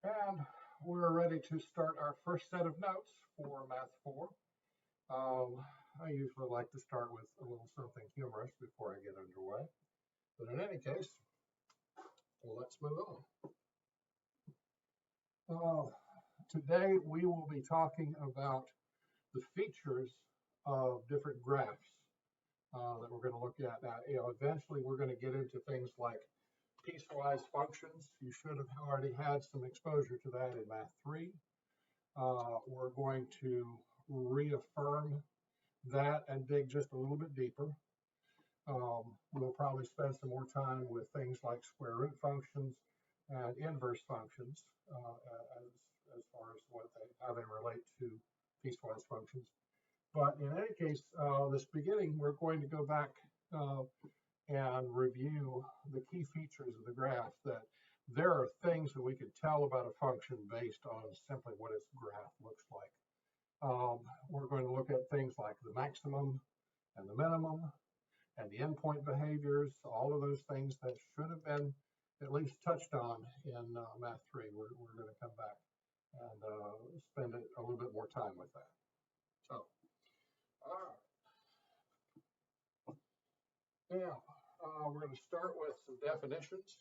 And we're ready to start our first set of notes for Math 4. I usually like to start with a little something humorous before I get underway. But in any case, let's move on. Today we will be talking about the features of different graphs that we're going to look at. Now, eventually we're going to get into things like piecewise functions. You should have already had some exposure to that in Math 3. We're going to reaffirm that and dig just a little bit deeper. We'll probably spend some more time with things like square root functions and inverse functions as far as how they relate to piecewise functions. But in any case, this beginning, we're going to go back and review the key features of the graph. That there are things that we could tell about a function based on simply what its graph looks like. We're going to look at things like the maximum and the minimum and the endpoint behaviors, all of those things that should have been at least touched on in Math 3. We're going to come back and spend a little bit more time with that. So, all right. Now, we're going to start with some definitions,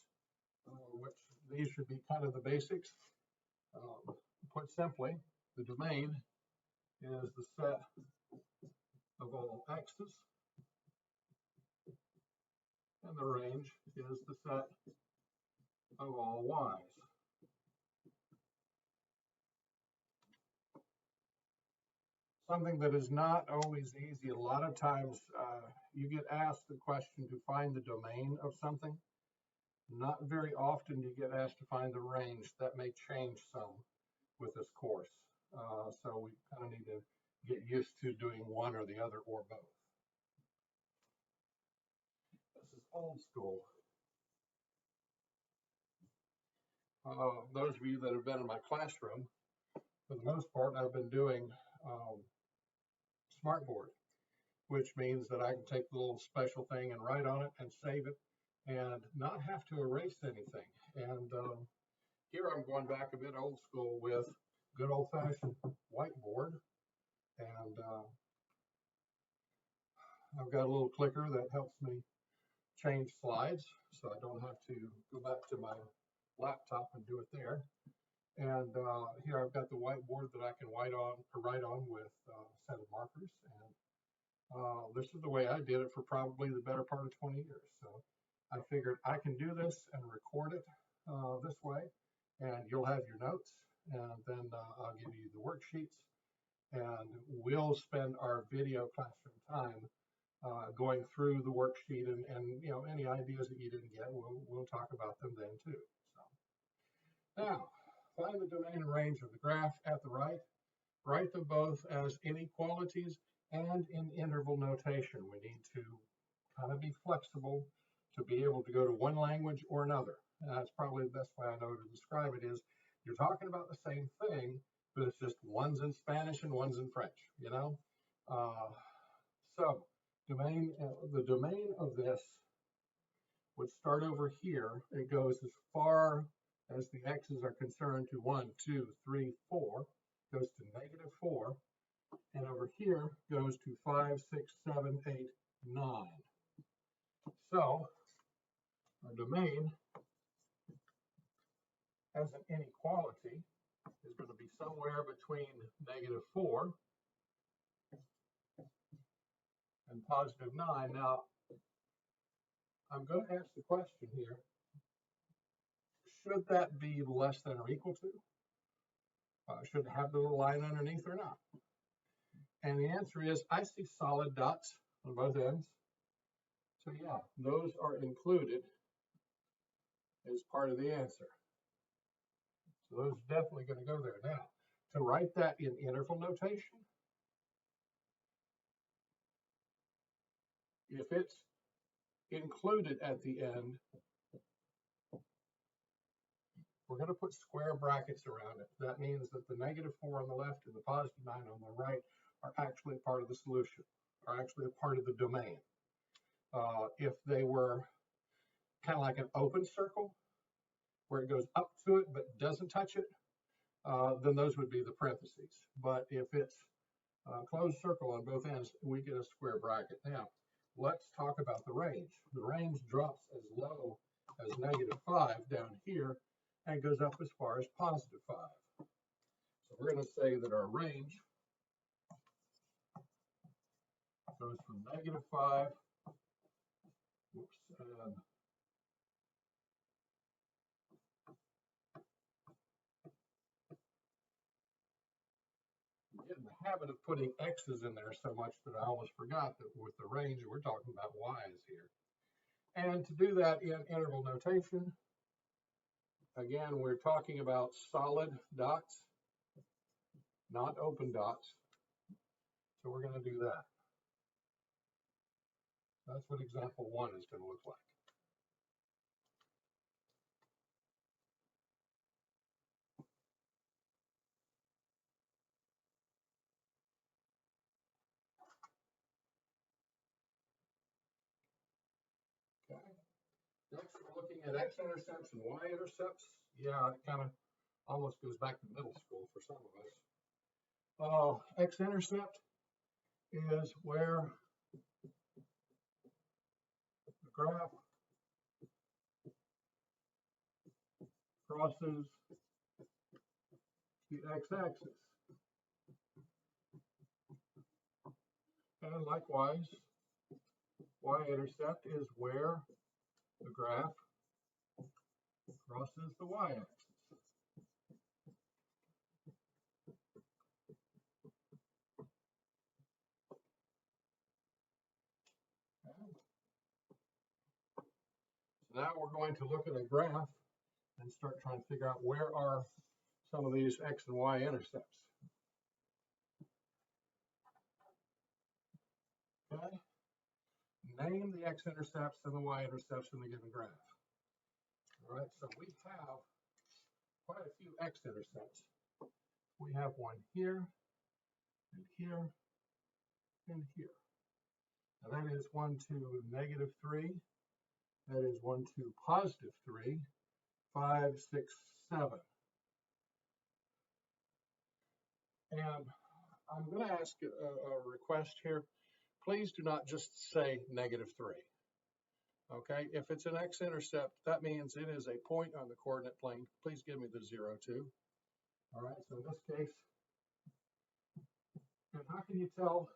which these should be kind of the basics. Put simply, the domain is the set of all x's, and the range is the set of all y's. Something that is not always easy. A lot of times you get asked the question to find the domain of something. Not very often do you get asked to find the range. That may change some with this course. So we kind of need to get used to doing one or the other or both. This is old school. Those of you that have been in my classroom, for the most part, I've been doing Smartboard, which means that I can take the little special thing and write on it and save it and not have to erase anything. And here I'm going back a bit old school with good old-fashioned whiteboard. And I've got a little clicker that helps me change slides, so I don't have to go back to my laptop and do it there. And here I've got the whiteboard that I can write on with a set of markers. And this is the way I did it for probably the better part of 20 years. So I figured I can do this and record it this way, and you'll have your notes, and then I'll give you the worksheets, and we'll spend our video classroom time going through the worksheet, and any ideas that you didn't get, we'll talk about them then too. So now, find the domain and range of the graph at the right. Write them both as inequalities and in interval notation. We need to kind of be flexible to be able to go to one language or another. And that's probably the best way I know to describe it is you're talking about the same thing, but it's just one's in Spanish and one's in French, So the domain of this would start over here. It goes as far as the x's are concerned to 1, 2, 3, 4, goes to -4, and over here goes to 5, 6, 7, 8, 9. So our domain as an inequality is going to be somewhere between -4 and +9. Now, I'm going to ask the question here, should that be less than or equal to? Should it have the little line underneath or not? And the answer is, I see solid dots on both ends. So yeah, those are included as part of the answer. So those are definitely going to go there. Now, to write that in interval notation, if it's included at the end, we're going to put square brackets around it. That means that the -4 on the left and the +9 on the right are actually a part of the solution, are actually a part of the domain. If they were kind of like an open circle, where it goes up to it but doesn't touch it, then those would be the parentheses. But if it's a closed circle on both ends, we get a square bracket. Now, let's talk about the range. The range drops as low as -5 down here and goes up as far as +5. So we're going to say that our range goes from -5, whoops, and get in the habit of putting X's in there so much that I almost forgot that with the range, we're talking about Y's here. And to do that in interval notation, again, we're talking about solid dots, not open dots. So we're going to do that. That's what example 1 is going to look like. Okay. Next, we're looking at X-intercepts and Y-intercepts. Yeah, it kind of almost goes back to middle school for some of us. X-intercept is where the graph crosses the x-axis. And likewise, Y-intercept is where the graph crosses the y-axis. So now we're going to look at a graph and start trying to figure out where are some of these x and y intercepts. Okay. Name the x-intercepts and the y-intercepts in the given graph. All right, so we have quite a few x-intercepts. We have one here, and here, and here. Now that is 1 to -3. That is 1 to +3, 5, 6, 7. And I'm going to ask a request here. Please do not just say -3. Okay, if it's an x-intercept, that means it is a point on the coordinate plane. Please give me the 0, 2. All right, so in this case, and how can you tell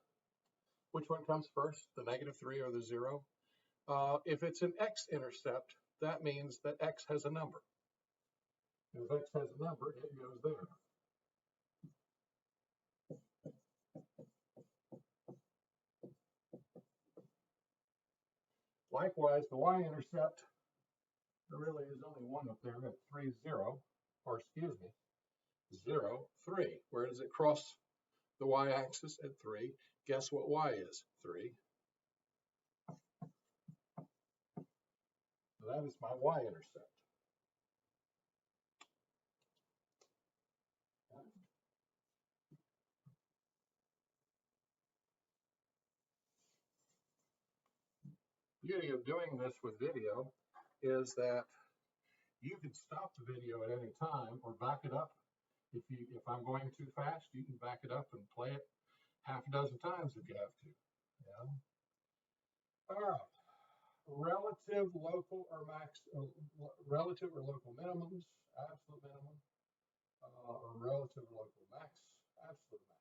which one comes first, the -3 or the 0? If it's an x-intercept, that means that x has a number. And if x has a number, it goes there. Likewise, the y-intercept, there really is only one up there at 3, 0, or excuse me, 0, 3. Where does it cross the y-axis at 3? Guess what y is? 3. So that is my y-intercept. Beauty of doing this with video is that you can stop the video at any time or back it up. If I'm going too fast, you can back it up and play it half a dozen times if you have to. Yeah. All right. Relative, local, or max, relative or local minimums, absolute minimum, or relative or local max, absolute max.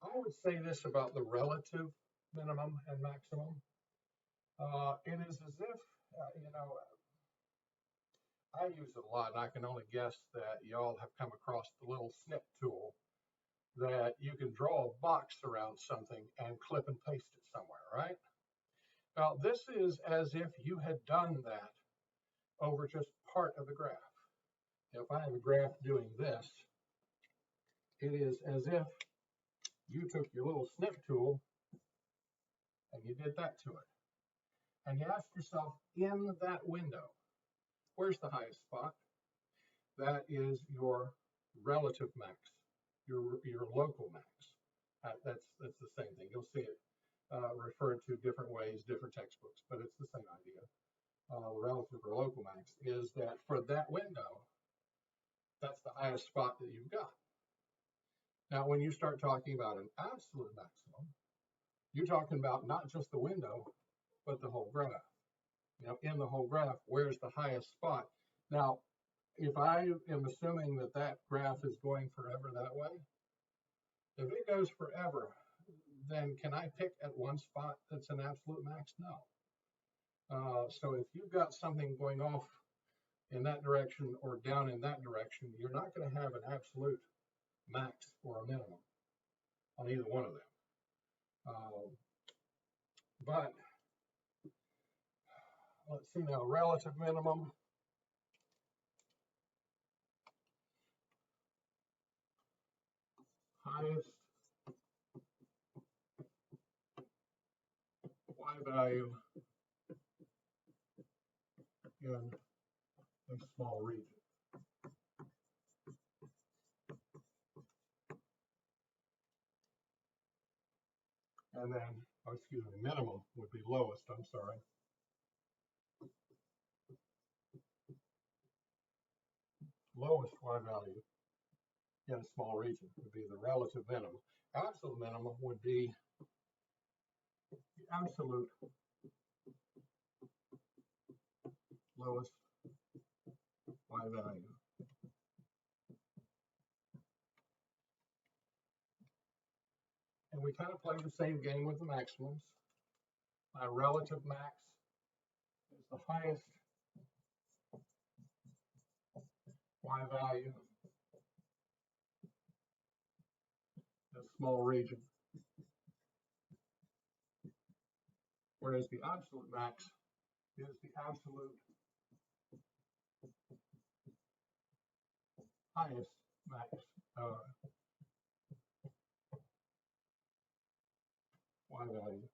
I would say this about the relative minimum and maximum. It is as if, I use it a lot, and I can only guess that y'all have come across the little snip tool that you can draw a box around something and clip and paste it somewhere, right? Now, this is as if you had done that over just part of the graph. Now, if I have a graph doing this, it is as if you took your little snip tool and you did that to it. And you asked yourself, in that window, where's the highest spot? That is your relative max, your local max. That's the same thing. You'll see it referred to different ways, different textbooks, but it's the same idea. relative or local max, is that for that window, that's the highest spot that you've got. Now, when you start talking about an absolute maximum, you're talking about not just the window, but the whole graph. You know, in the whole graph, where's the highest spot? Now, if I am assuming that that graph is going forever that way, if it goes forever, then can I pick at one spot that's an absolute max? No. So if you've got something going off in that direction or down in that direction, you're not going to have an absolute max or a minimum on either one of them. But let's see now, relative minimum. Highest Y value in a small region. And then, oh, excuse me, minimum would be lowest, I'm sorry. Lowest Y value in a small region would be the relative minimum. Absolute minimum would be the absolute lowest Y value. And we kind of play the same game with the maximums. My relative max is the highest Y value in a small region, whereas the absolute max is the absolute highest max Y value.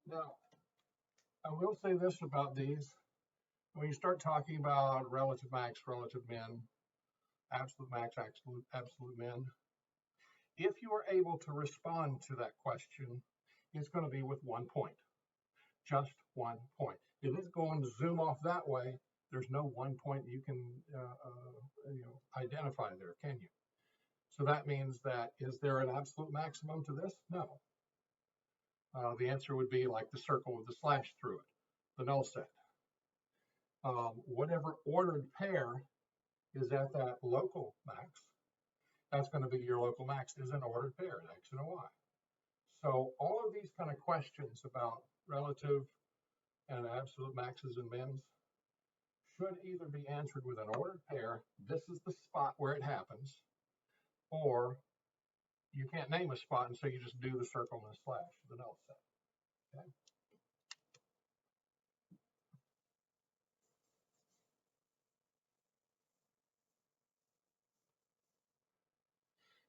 Now, I will say this about these. When you start talking about relative max, relative min, absolute max, absolute min, if you are able to respond to that question, it's going to be with 1 point, just 1 point. If it's going to zoom off that way, there's no 1 point you can identify there, can you? So that means that, is there an absolute maximum to this? No. The answer would be like the circle with the slash through it, the null set. Whatever ordered pair is at that local max, that's going to be your local max, is an ordered pair, an X and a Y. So all of these kind of questions about relative and absolute maxes and mins should either be answered with an ordered pair, this is the spot where it happens, or you can't name a spot, and so you just do the circle and the slash, the null set. Okay?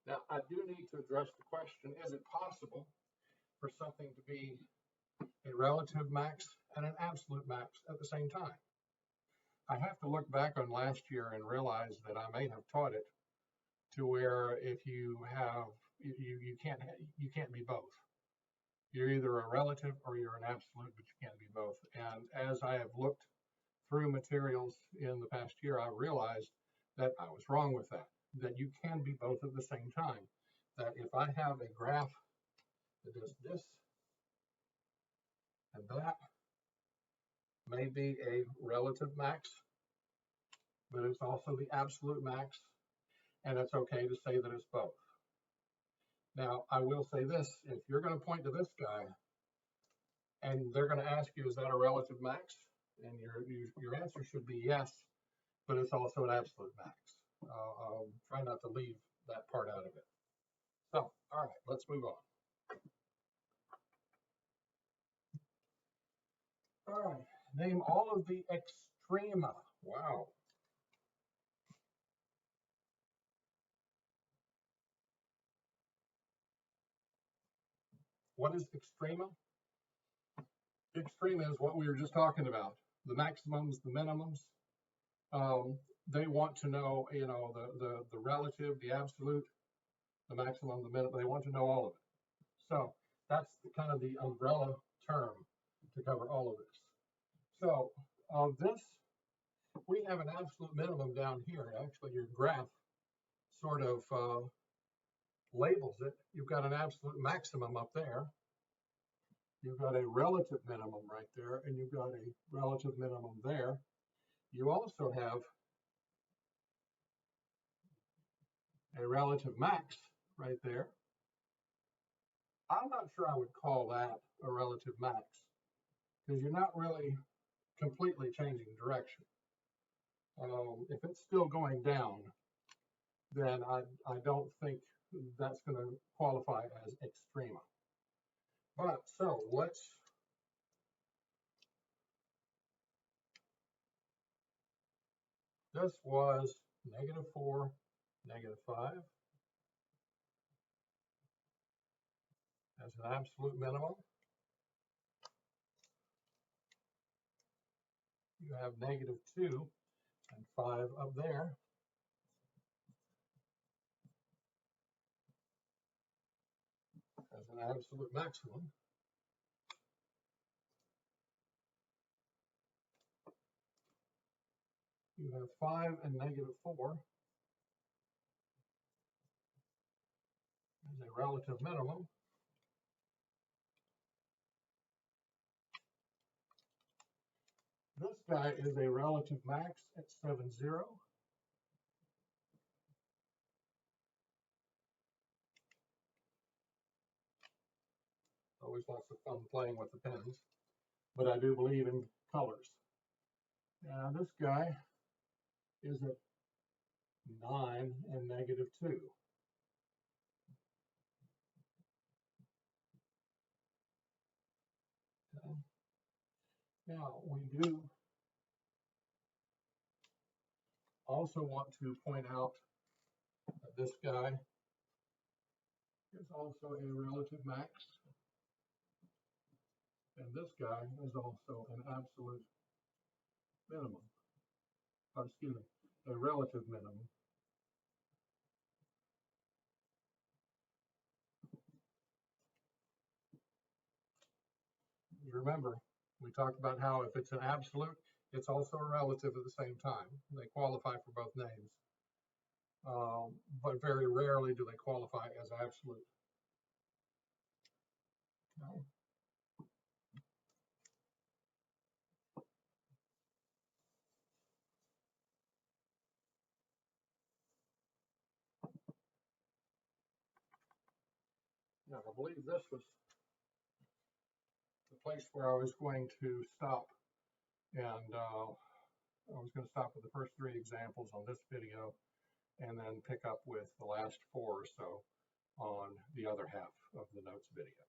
Now, I do need to address the question, is it possible for something to be a relative max and an absolute max at the same time? I have to look back on last year and realize that I may have taught it to where if you have, you can't be both. You're either a relative or you're an absolute, but you can't be both. And as I have looked through materials in the past year, I realized that I was wrong with that you can be both at the same time. That if I have a graph that does this and that, may be a relative max, but it's also the absolute max, and it's okay to say that it's both. Now, I will say this, if you're going to point to this guy, and they're going to ask you, is that a relative max? And your answer should be yes, but it's also an absolute max. Try not to leave that part out of it. So, all right, let's move on. All right, name all of the Extrema. Wow. What is Extrema? Extrema is what we were just talking about. The maximums, the minimums. They want to know, the relative, the absolute, the maximum, the minimum. They want to know all of it. So that's kind of the umbrella term to cover all of this. So this, we have an absolute minimum down here. Actually, your graph sort of labels it. You've got an absolute maximum up there. You've got a relative minimum right there, and you've got a relative minimum there. You also have a relative max right there. I'm not sure I would call that a relative max because you're not really completely changing direction. If it's still going down, then I don't think that's going to qualify as extrema. But so this was -4, -5 as an absolute minimum. You have -2 and 5 up there. As an absolute maximum. You have 5 and -4 as a relative minimum. This guy is a relative max at 7.0. Always lots of fun playing with the pens, but I do believe in colors. Now this guy is at 9 and -2. Okay. Now we do also want to point out that this guy is also a relative max, and this guy is also an absolute minimum, or excuse me, a relative minimum. Remember, we talked about how if it's an absolute, it's also a relative at the same time. They qualify for both names, but very rarely do they qualify as absolute. No. Now, I believe this was the place where I was going to stop, and I was going to stop with the first 3 examples on this video, and then pick up with the last 4 or so on the other half of the notes video.